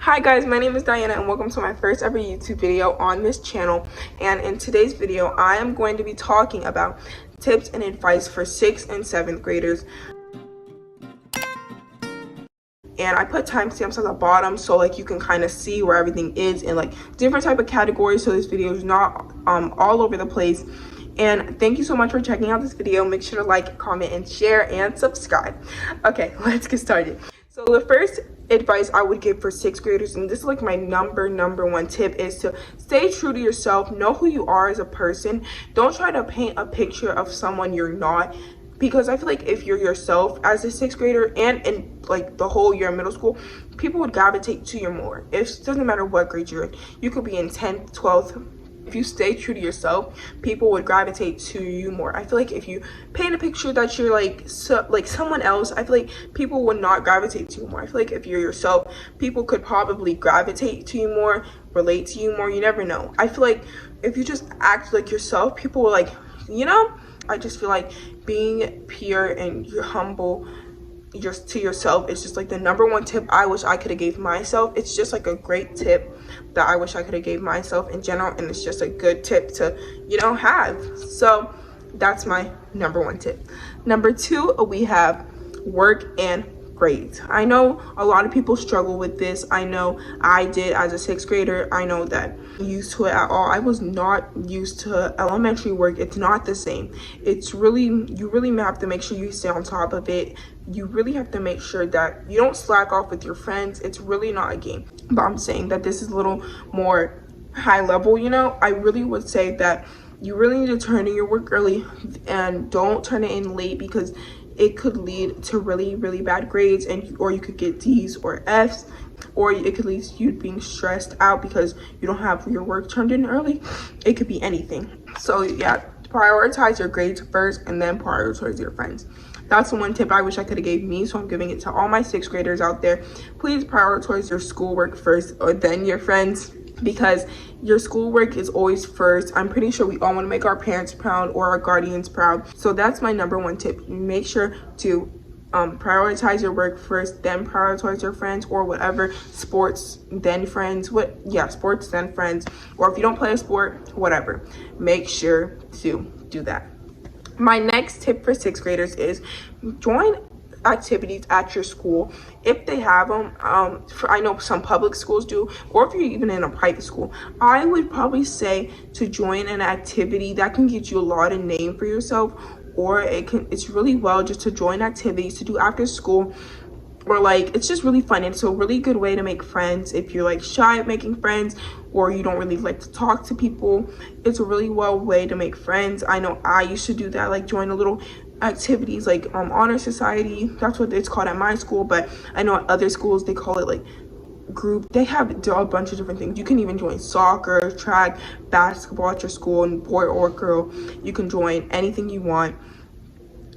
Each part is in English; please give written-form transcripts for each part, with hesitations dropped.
Hi guys, my name is Diana and welcome to my first ever YouTube video on this channel. And in today's video, I am going to be talking about tips and advice for 6th and 7th graders. And I put timestamps at the bottom so like you can kind of see where everything is in like different type of categories, so this video is not all over the place. And thank you so much for checking out this video. Make sure to like, comment, and share, and subscribe. Okay, let's get started. So the first advice I would give for 6th graders, and this is like my number one tip, is to stay true to yourself. Know who you are as a person. Don't try to paint a picture of someone you're not, because I feel like if you're yourself as a 6th grader and in like the whole year of middle school, people would gravitate to you more. It doesn't matter what grade you're in. You could be in 10th, 12th. If you stay true to yourself, people would gravitate to you more. I feel like if you paint a picture that you're like someone else, I feel like people would not gravitate to you more. I feel like if you're yourself, people could probably gravitate to you more, relate to you more. You never know. I feel like if you just act like yourself, people will like, you know. I just feel like being pure and you're humble just to yourself is just like the number one tip I wish I could have gave myself. It's just like a great tip that I wish I could have gave myself in general, and it's just a good tip to, you know, have. So that's my number one tip. Number two, we have work and grades. I know a lot of people struggle with this. I know I did as a 6th grader. I know that used to it at all. I was not used to elementary work. It's not the same. It's really, you really have to make sure you stay on top of it. You really have to make sure that you don't slack off with your friends. It's really not a game. But I'm saying that this is a little more high level, you know. I really would say that you really need to turn in your work early and don't turn it in late, because it could lead to really bad grades, and or you could get D's or F's, or it could lead to you being stressed out because you don't have your work turned in early. It could be anything. So yeah, prioritize your grades first and then prioritize your friends. That's the one tip I wish I could have gave me, so I'm giving it to all my 6th graders out there. Please prioritize your schoolwork first or then your friends, because your schoolwork is always first. I'm pretty sure we all want to make our parents proud or our guardians proud. So that's my number one tip. Make sure to prioritize your work first, then prioritize your friends, or whatever. Sports, then friends. Sports, then friends. Or if you don't play a sport, whatever. Make sure to do that. My next tip for 6th graders is join activities at your school if they have them. I know some public schools do, or if you're even in a private school, I would probably say to join an activity that can get you a lot of name for yourself, or it's really well just to join activities to do after school, or like it's just really fun. It's a really good way to make friends if you're like shy at making friends, or you don't really like to talk to people. It's a really well way to make friends. I know I used to do that, like join a little activities like honor society. That's what it's called at my school, but I know at other schools they call it like group. They have a bunch of different things. You can even join soccer, track, basketball at your school, and boy or girl, you can join anything you want.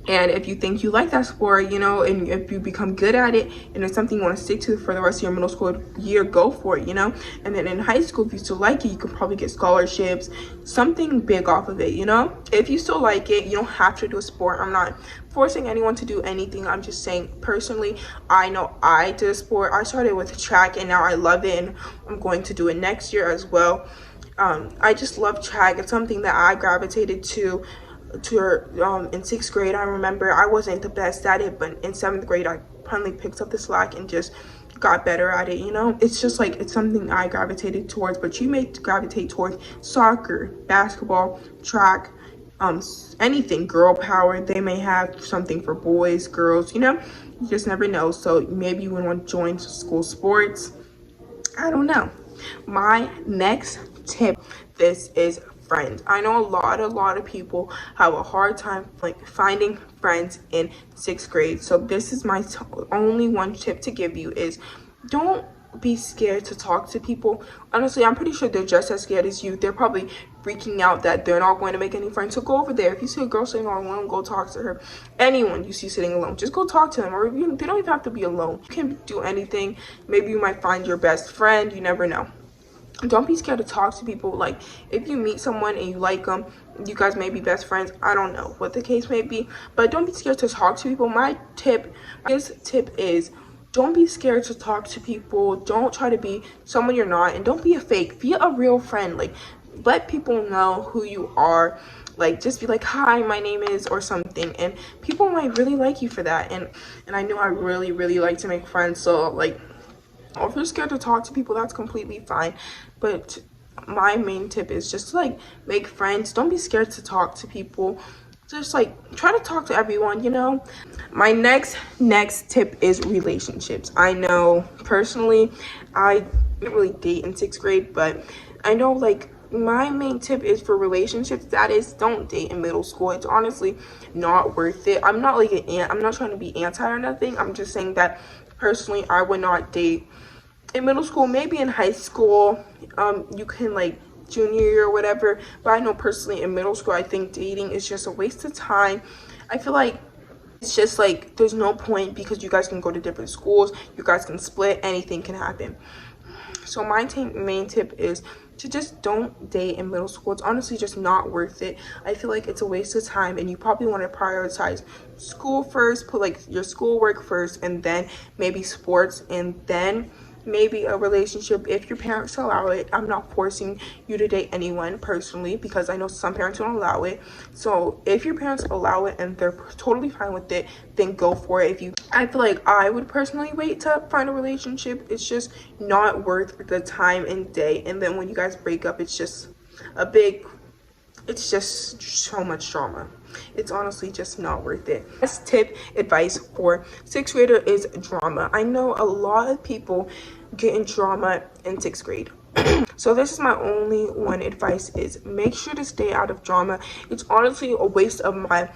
And if you think you like that sport, you know, and if you become good at it and it's something you want to stick to for the rest of your middle school year, go for it, you know. And then in high school, if you still like it, you can probably get scholarships, something big off of it, you know. If you still like it, you don't have to do a sport. I'm not forcing anyone to do anything. I'm just saying personally, I know I did a sport. I started with track and now I love it, and I'm going to do it next year as well. I just love track. It's something that I gravitated to in 6th grade. I remember I wasn't the best at it, but in 7th grade I finally picked up the slack and just got better at it, you know. It's just like it's something I gravitated towards, but you may gravitate towards soccer, basketball, track, anything, girl power. They may have something for boys, girls, you know. You just never know. So maybe you would want to join school sports. I don't know. My next tip, this is friends. I know a lot of people have a hard time like finding friends in 6th grade. So this is my only one tip to give you, is don't be scared to talk to people. Honestly, I'm pretty sure they're just as scared as you. They're probably freaking out that they're not going to make any friends. So go over there. If you see a girl sitting all alone, go talk to her. Anyone you see sitting alone, just go talk to them. Or they don't even have to be alone. You can do anything. Maybe you might find your best friend. You never know. Don't be scared to talk to people. Like if you meet someone and you like them, you guys may be best friends. I don't know what the case may be, but don't be scared to talk to people. My tip is don't be scared to talk to people. Don't try to be someone you're not, and don't be a fake. Be a real friend. Like, let people know who you are. Like, just be like, hi, my name is, or something, and people might really like you for that. And I know I really like to make friends, so like, if you're scared to talk to people, that's completely fine. But my main tip is just to like make friends. Don't be scared to talk to people. Just like try to talk to everyone, you know. My next tip is relationships. I know personally I didn't really date in 6th grade, but I know like my main tip is for relationships, that is, don't date in middle school. It's honestly not worth it. I'm not like I'm not trying to be anti or nothing. I'm just saying that personally I would not date in middle school. Maybe in high school you can, like junior year or whatever, but I know personally in middle school I think dating is just a waste of time. I feel like it's just like there's no point, because you guys can go to different schools, you guys can split, anything can happen. So my main tip is to just don't date in middle school. It's honestly just not worth it. I feel like it's a waste of time, and you probably want to prioritize school first, put like your schoolwork first, and then maybe sports, and then maybe a relationship if your parents allow it. I'm not forcing you to date anyone personally, because I know some parents don't allow it. So if your parents allow it and they're totally fine with it, then go for it. I feel like I would personally wait to find a relationship. It's just not worth the time and day, and then when you guys break up, it's just it's just so much drama. It's honestly just not worth it. Best tip advice for 6th grader is drama. I know a lot of people get in drama in 6th grade. So this is my only one advice, is make sure to stay out of drama. It's honestly a waste of my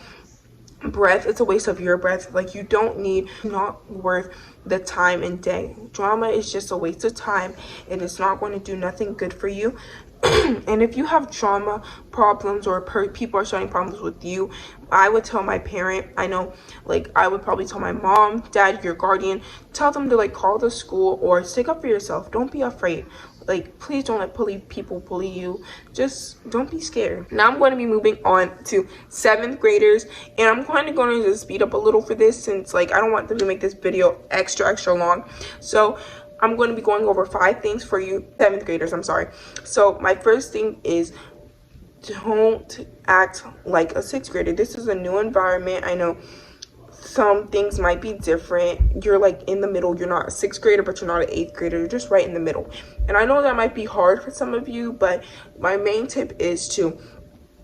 breath. It's a waste of your breath. Like, you don't need, not worth the time and day. Drama is just a waste of time, and it's not going to do nothing good for you. And if you have trauma problems, or people are starting problems with you, I would tell my parent. I know, like, I would probably tell my mom, dad, your guardian, tell them to like call the school or stick up for yourself. Don't be afraid. Like, please don't let people bully you. Just don't be scared. Now I'm going to be moving on to 7th graders, and I'm going to just speed up a little for this, since like I don't want them to make this video extra long. So I'm going to be going over 5 things for you 7th graders. I'm sorry. So my first thing is, don't act like a 6th grader. This is a new environment. I know some things might be different. You're like in the middle. You're not a 6th grader, but you're not an 8th grader. You're just right in the middle. And I know that might be hard for some of you, but my main tip is to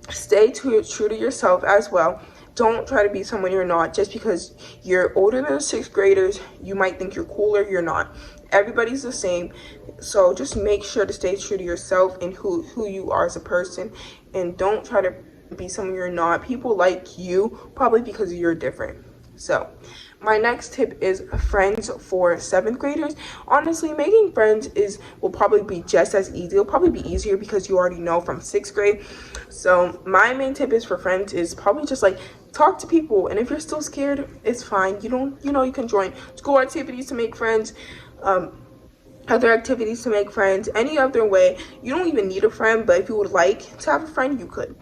stay true to yourself as well. Don't try to be someone you're not. Just because you're older than the 6th graders, you might think you're cooler. You're not. Everybody's the same. So just make sure to stay true to yourself and who you are as a person, and don't try to be someone you're not. People like you probably because you're different. So my next tip is friends for 7th graders. Honestly, making friends will probably be just as easy. It'll probably be easier because you already know from 6th grade. So my main tip is for friends is probably just like talk to people, and if you're still scared, it's fine. You can join school activities to make friends, other activities to make friends, any other way. You don't even need a friend, but if you would like to have a friend, you could.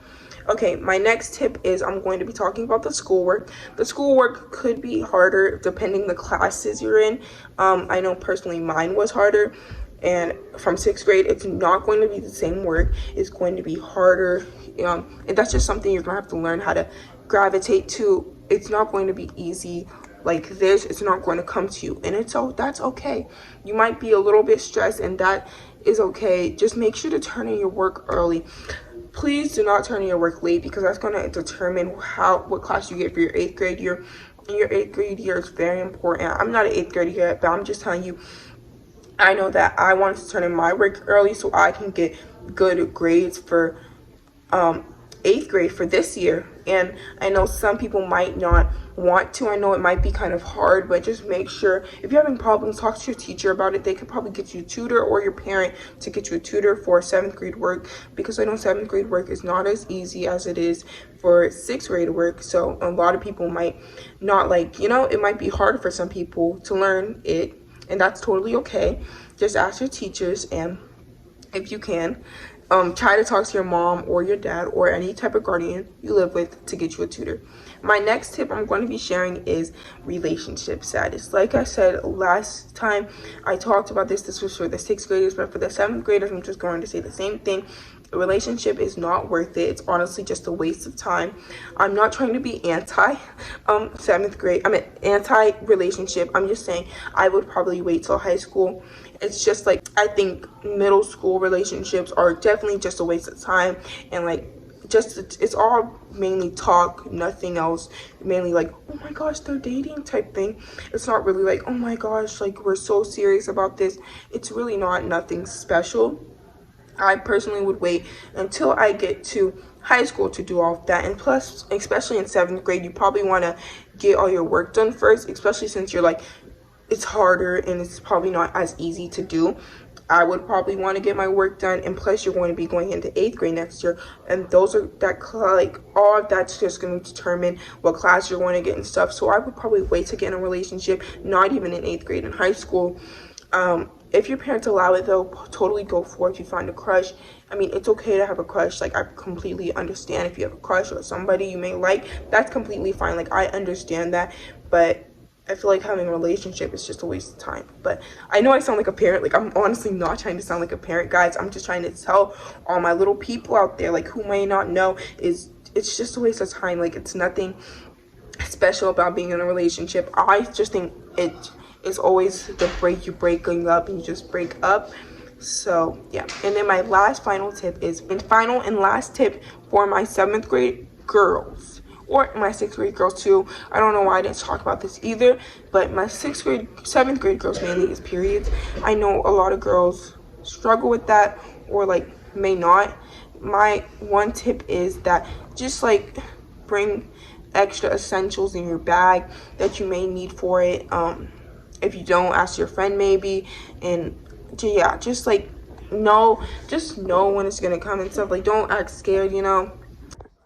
Okay, my next tip is I'm going to be talking about the schoolwork. The schoolwork could be harder depending the classes you're in. I know personally mine was harder, and from 6th grade, it's not going to be the same work. It's going to be harder, and that's just something you're going to have to learn how to gravitate to. It's not going to be easy like this. It's not going to come to you, and that's okay. You might be a little bit stressed, and that is okay. Just make sure to turn in your work early. Please do not turn in your work late, because that's going to determine what class you get for your 8th grade year. And your 8th grade year is very important. I'm not an 8th grade yet, but I'm just telling you, I know that I want to turn in my work early so I can get good grades for 8th grade for this year. And I know some people might not want to. I know it might be kind of hard, but just make sure, if you're having problems, talk to your teacher about it. They could probably get you a tutor, or your parent to get you a tutor for 7th grade work, because I know 7th grade work is not as easy as it is for 6th grade work. So a lot of people might not it might be hard for some people to learn it, and that's totally okay. Just ask your teachers, and if you can, try to talk to your mom or your dad or any type of guardian you live with to get you a tutor. My next tip I'm going to be sharing is relationship status. Like I said last time I talked about this, this was for the 6th graders, but for the 7th graders, I'm just going to say the same thing. A relationship is not worth it. It's honestly just a waste of time. I'm not trying to be anti 7th grade. I mean anti relationship. I'm just saying I would probably wait till high school. It's just like I think middle school relationships are definitely just a waste of time, and like just it's all mainly talk, nothing else. Mainly like, oh my gosh, they're dating type thing. It's not really like, oh my gosh, like we're so serious about this. It's really not, nothing special. I personally would wait until I get to high school to do all of that. And plus, especially in 7th grade, you probably want to get all your work done first, especially since you're like, it's harder and it's probably not as easy to do. I would probably want to get my work done, and plus you're going to be going into 8th grade next year, and those are like all of that's just going to determine what class you're going to get and stuff. So I would probably wait to get in a relationship, not even in 8th grade, in high school. If your parents allow it though, totally go for it. If you find a crush, I mean, it's okay to have a crush. Like, I completely understand if you have a crush or somebody you may like, that's completely fine. Like, I understand that, but I feel like having a relationship is just a waste of time. But I know I sound like a parent. Like, I'm honestly not trying to sound like a parent, guys. I'm just trying to tell all my little people out there, like, who may not know, is it's just a waste of time. Like, it's nothing special about being in a relationship. I just think it's always the breaking up and you just break up. So yeah. And then my final and last tip for my 7th grade girls, or my 6th grade girls too. I don't know why I didn't talk about this either, but my 7th grade girls mainly is periods. I know a lot of girls struggle with that, or like may not. My one tip is that just like bring extra essentials in your bag that you may need for it. If you don't, ask your friend maybe. And yeah, just like know when it's gonna come and stuff. Like, don't act scared, you know.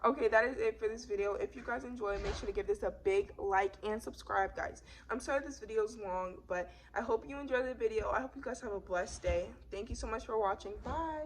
Okay, that is it for this video. If you guys enjoyed, make sure to give this a big like and subscribe, guys. I'm sorry this video is long, but I hope you enjoyed the video. I hope you guys have a blessed day. Thank you so much for watching. Bye.